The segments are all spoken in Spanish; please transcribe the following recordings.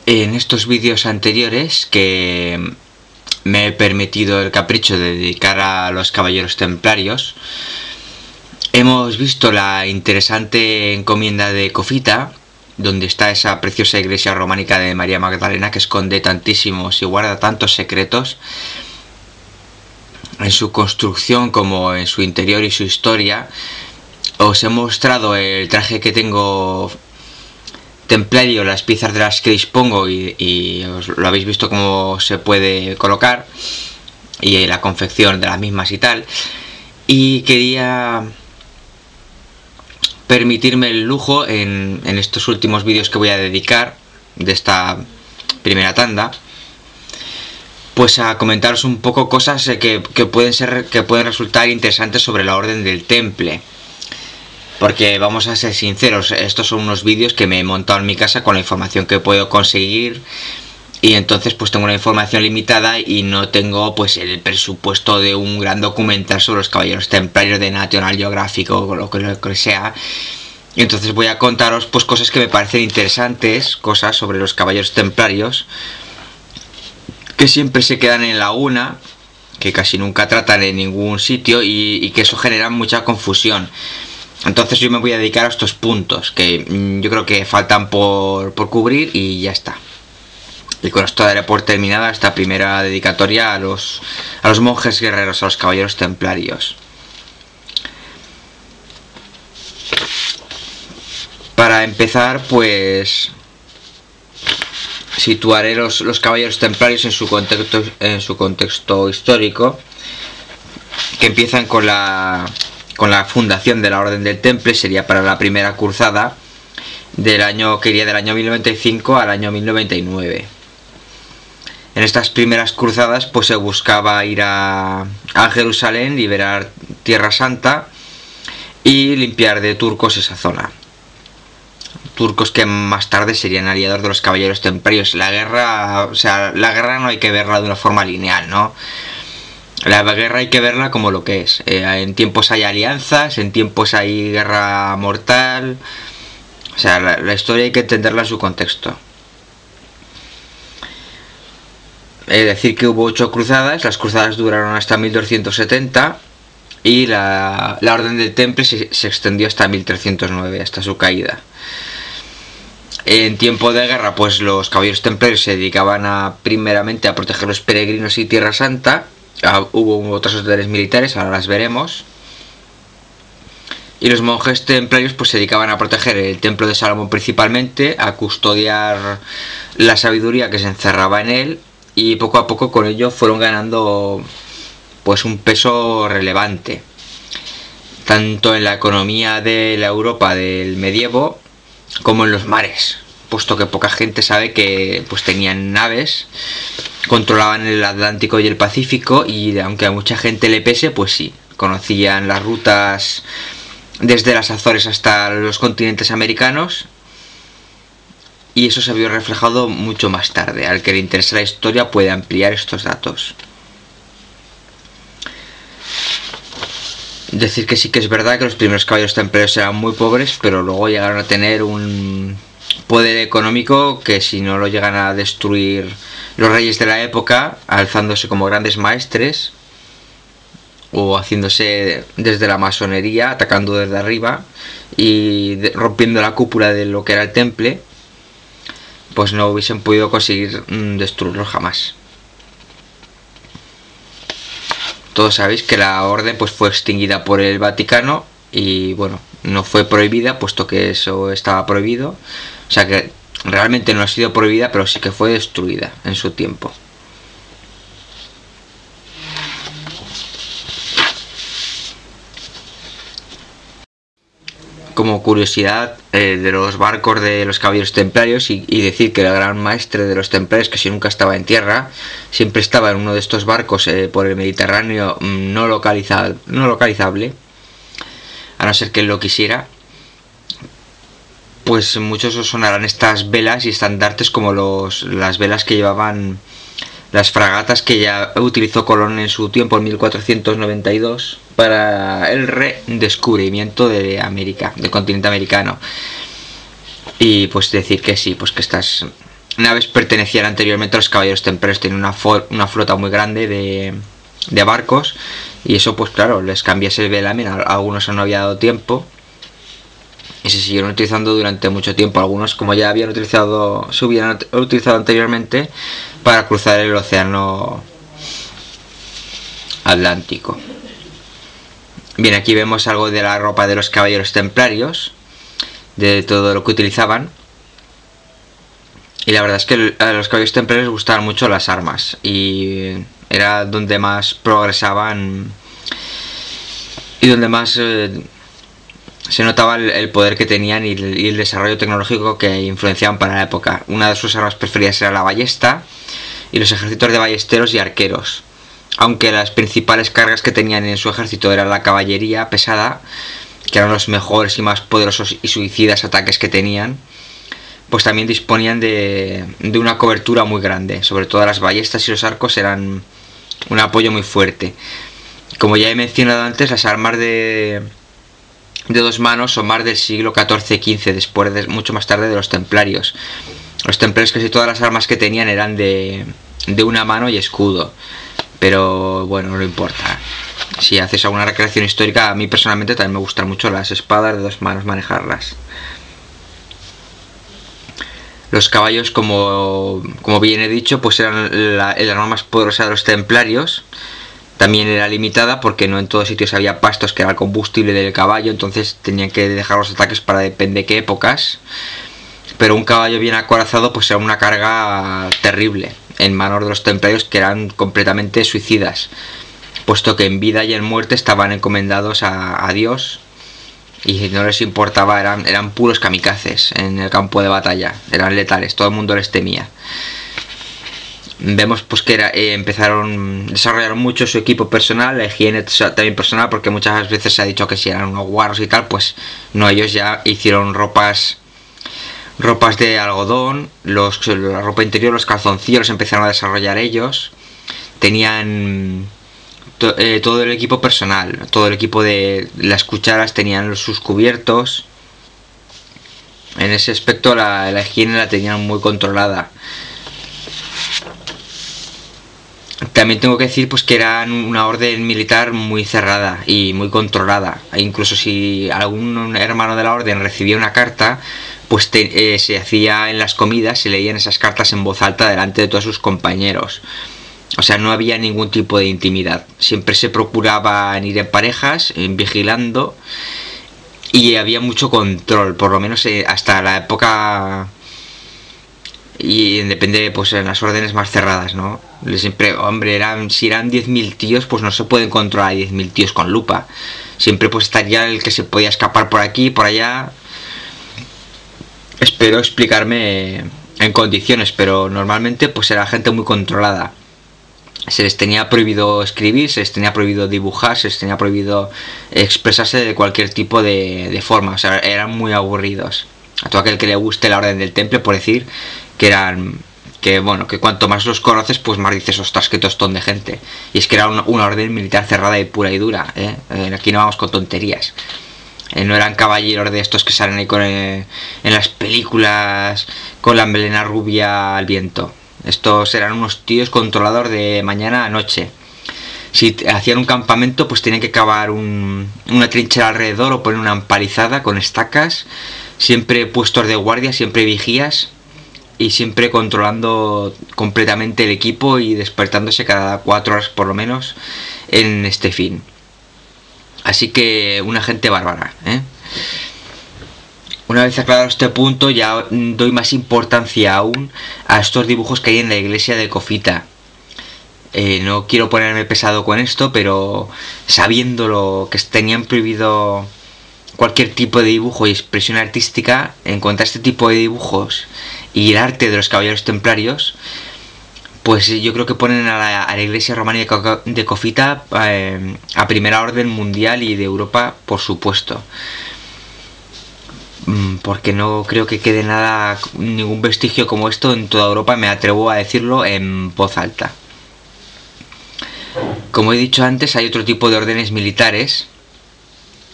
En estos vídeos anteriores que me he permitido el capricho de dedicar a los caballeros templarios, hemos visto la interesante encomienda de Cofita, donde está esa preciosa iglesia románica de María Magdalena que esconde tantísimos y guarda tantos secretos en su construcción como en su interior y su historia. Os he mostrado el traje que tengo templario, las piezas de las que dispongo y os lo habéis visto cómo se puede colocar y la confección de las mismas y tal. Y quería permitirme el lujo en estos últimos vídeos que voy a dedicar de esta primera tanda, pues a comentaros un poco cosas que pueden resultar interesantes sobre la Orden del Temple. Porque vamos a ser sinceros, estos son unos vídeos que me he montado en mi casa con la información que puedo conseguir, y entonces pues tengo una información limitada y no tengo pues el presupuesto de un gran documental sobre los caballeros templarios de National Geographic o lo que sea. Y entonces voy a contaros pues cosas que me parecen interesantes, cosas sobre los caballeros templarios que siempre se quedan en laguna, que casi nunca tratan en ningún sitio y que eso genera mucha confusión. Entonces yo me voy a dedicar a estos puntos que yo creo que faltan por cubrir y ya está. Y con esto daré por terminada esta primera dedicatoria a los monjes guerreros, a los caballeros templarios. Para empezar, pues situaré los caballeros templarios en su contexto histórico, que empiezan con la fundación de la Orden del Temple. Sería para la primera cruzada del año 1095 al año 1099. En estas primeras cruzadas pues se buscaba ir a Jerusalén, liberar Tierra Santa y limpiar de turcos esa zona. Turcos que más tarde serían aliados de los caballeros templarios. La guerra no hay que verla de una forma lineal, ¿no? La guerra hay que verla como lo que es. En tiempos hay alianzas, en tiempos hay guerra mortal. O sea, la historia hay que entenderla en su contexto. Es decir, que hubo 8 cruzadas. Las cruzadas duraron hasta 1270 y la Orden del Temple se extendió hasta 1309, hasta su caída. En tiempo de guerra, pues los caballeros templarios se dedicaban primeramente a proteger los peregrinos y Tierra Santa. Hubo otras órdenes militares, ahora las veremos. Y los monjes templarios pues se dedicaban a proteger el templo de Salomón principalmente, a custodiar la sabiduría que se encerraba en él, y poco a poco con ello fueron ganando pues un peso relevante, tanto en la economía de la Europa del medievo como en los mares, puesto que poca gente sabe que pues tenían naves, controlaban el Atlántico y el Pacífico, y aunque a mucha gente le pese, pues sí, conocían las rutas desde las Azores hasta los continentes americanos, y eso se vio reflejado mucho más tarde. Al que le interese la historia puede ampliar estos datos. Decir que sí que es verdad que los primeros caballeros templarios eran muy pobres, pero luego llegaron a tener un poder económico que, si no lo llegan a destruir los reyes de la época, alzándose como grandes maestres o haciéndose desde la masonería, atacando desde arriba y rompiendo la cúpula de lo que era el temple, pues no hubiesen podido conseguir destruirlo jamás. Todos sabéis que la orden pues fue extinguida por el Vaticano, y bueno, no fue prohibida, puesto que eso estaba prohibido. O sea que realmente no ha sido prohibida, pero sí que fue destruida en su tiempo. Como curiosidad de los barcos de los caballeros templarios, y decir que el gran maestre de los templarios, que si nunca estaba en tierra, siempre estaba en uno de estos barcos por el Mediterráneo no localizable, a no ser que él lo quisiera. Pues muchos os sonarán estas velas y estandartes como las velas que llevaban las fragatas que ya utilizó Colón en su tiempo, en 1492, para el redescubrimiento de América, del continente americano. Y pues decir que sí, pues que estas naves pertenecían anteriormente a los caballeros templarios. Tenían una flota muy grande de barcos, y eso pues claro, les cambiase el velamen. A algunos no había dado tiempo y se siguieron utilizando durante mucho tiempo. Algunos, como ya se hubieran utilizado anteriormente para cruzar el océano Atlántico. Bien, aquí vemos algo de la ropa de los caballeros templarios, de todo lo que utilizaban. Y la verdad es que a los caballeros templarios les gustaban mucho las armas, y era donde más progresaban y donde más se notaba el poder que tenían y el desarrollo tecnológico que influenciaban para la época. Una de sus armas preferidas era la ballesta y los ejércitos de ballesteros y arqueros, aunque las principales cargas que tenían en su ejército eran la caballería pesada, que eran los mejores y más poderosos y suicidas ataques que tenían. Pues también disponían de una cobertura muy grande. Sobre todo las ballestas y los arcos eran un apoyo muy fuerte. Como ya he mencionado antes, las armas de dos manos son más del siglo XIV-XV, mucho más tarde de los templarios. Los templarios, casi todas las armas que tenían eran de una mano y escudo. Pero bueno, no importa. Si haces alguna recreación histórica, a mí personalmente también me gustan mucho las espadas de dos manos, manejarlas. Los caballos, como bien he dicho, pues eran el arma más poderosa de los templarios. También era limitada porque no en todos sitios había pastos, que era el combustible del caballo, entonces tenían que dejar los ataques para depende qué épocas. Pero un caballo bien acorazado pues era una carga terrible en manos de los templarios, que eran completamente suicidas, puesto que en vida y en muerte estaban encomendados a Dios. Y no les importaba, eran puros kamikazes en el campo de batalla, eran letales, todo el mundo les temía. Vemos pues que desarrollaron mucho su equipo personal, la higiene también personal, porque muchas veces se ha dicho que si eran unos guarros y tal, pues no, ellos ya hicieron ropas de algodón, la ropa interior, los calzoncillos los empezaron a desarrollar ellos. Tenían todo el equipo personal, todo el equipo de las cucharas tenían sus cubiertos. En ese aspecto la higiene la tenían muy controlada. También tengo que decir pues que eran una orden militar muy cerrada y muy controlada. E incluso si algún hermano de la orden recibía una carta, pues se hacía en las comidas, se leían esas cartas en voz alta delante de todos sus compañeros. O sea, no había ningún tipo de intimidad. Siempre se procuraban ir en parejas, vigilando, y había mucho control, por lo menos hasta la época. Y depende, pues en las órdenes más cerradas, ¿no? Siempre, hombre, si eran 10.000 tíos, pues no se pueden controlar a 10.000 tíos con lupa. Siempre pues estaría el que se podía escapar por aquí, por allá. Espero explicarme en condiciones, pero normalmente pues era gente muy controlada. Se les tenía prohibido escribir, se les tenía prohibido dibujar, se les tenía prohibido expresarse de cualquier tipo de forma. O sea, eran muy aburridos. A todo aquel que le guste la Orden del Temple, por decir que cuanto más los conoces, pues más dices, ostras, qué tostón de gente. Y es que era una orden militar cerrada y pura y dura, ¿eh? Aquí no vamos con tonterías. No eran caballeros de estos que salen ahí en las películas con la melena rubia al viento. Estos eran unos tíos controladores de mañana a noche. Si hacían un campamento, pues tenían que cavar una trinchera alrededor o poner una empalizada con estacas, siempre puestos de guardia, siempre vigías, y siempre controlando completamente el equipo y despertándose cada 4 horas por lo menos en este fin. Así que una gente bárbara, ¿eh? Una vez aclarado este punto, ya doy más importancia aún a estos dibujos que hay en la iglesia de Cofita. No quiero ponerme pesado con esto, pero sabiéndolo que tenían prohibido cualquier tipo de dibujo y expresión artística, en cuanto a este tipo de dibujos y el arte de los caballeros templarios, pues yo creo que ponen a la iglesia románica de Cofita a primera orden mundial y de Europa, por supuesto. Porque no creo que quede ningún vestigio como esto en toda Europa, me atrevo a decirlo en voz alta. Como he dicho antes, hay otro tipo de órdenes militares,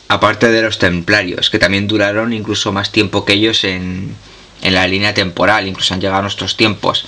aparte de los templarios, que también duraron incluso más tiempo que ellos en en la línea temporal, incluso han llegado a nuestros tiempos.